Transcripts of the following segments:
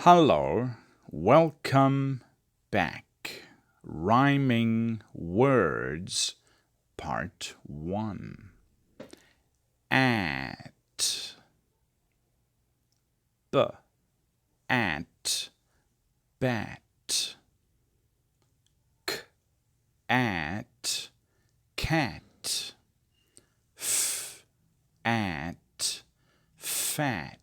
Hello, welcome back. Rhyming words, part 1. At, at, bat. At, cat. At, fat.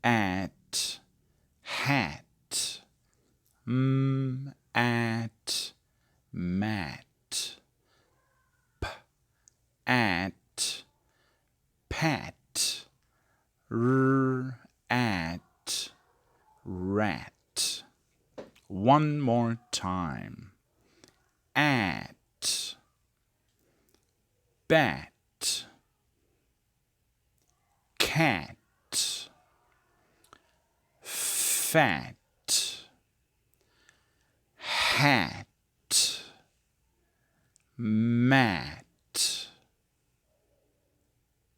At, hat. At, mat. At, pat. At, rat. One more time. At, bat, cat, fat, hat, mat,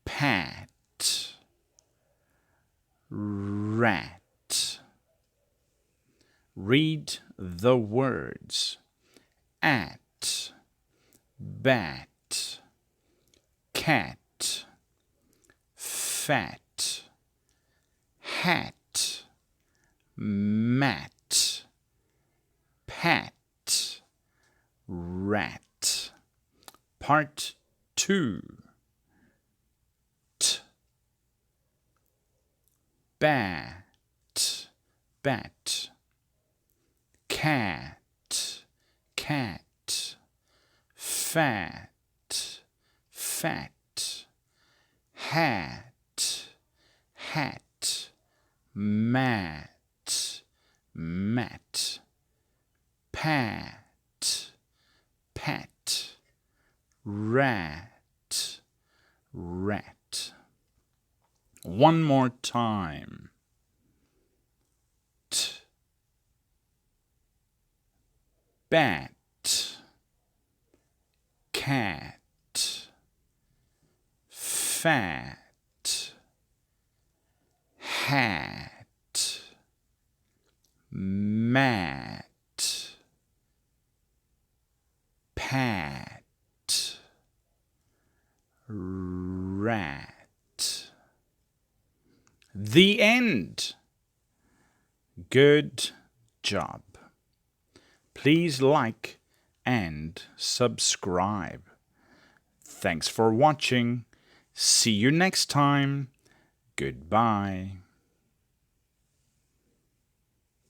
pat, rat. Read the words. At, bat, cat, fat, hat, mat, pat, rat. Part 2. Bat, bat. Cat, cat. Fat, fat. Hat, hat. Mat, mat. Pat, pat. Rat, rat. One more time. Bat, cat, fat, hat, mat, pat, rat. The end. Good job. Please like and subscribe. Thanks for watching. See you next time. Goodbye.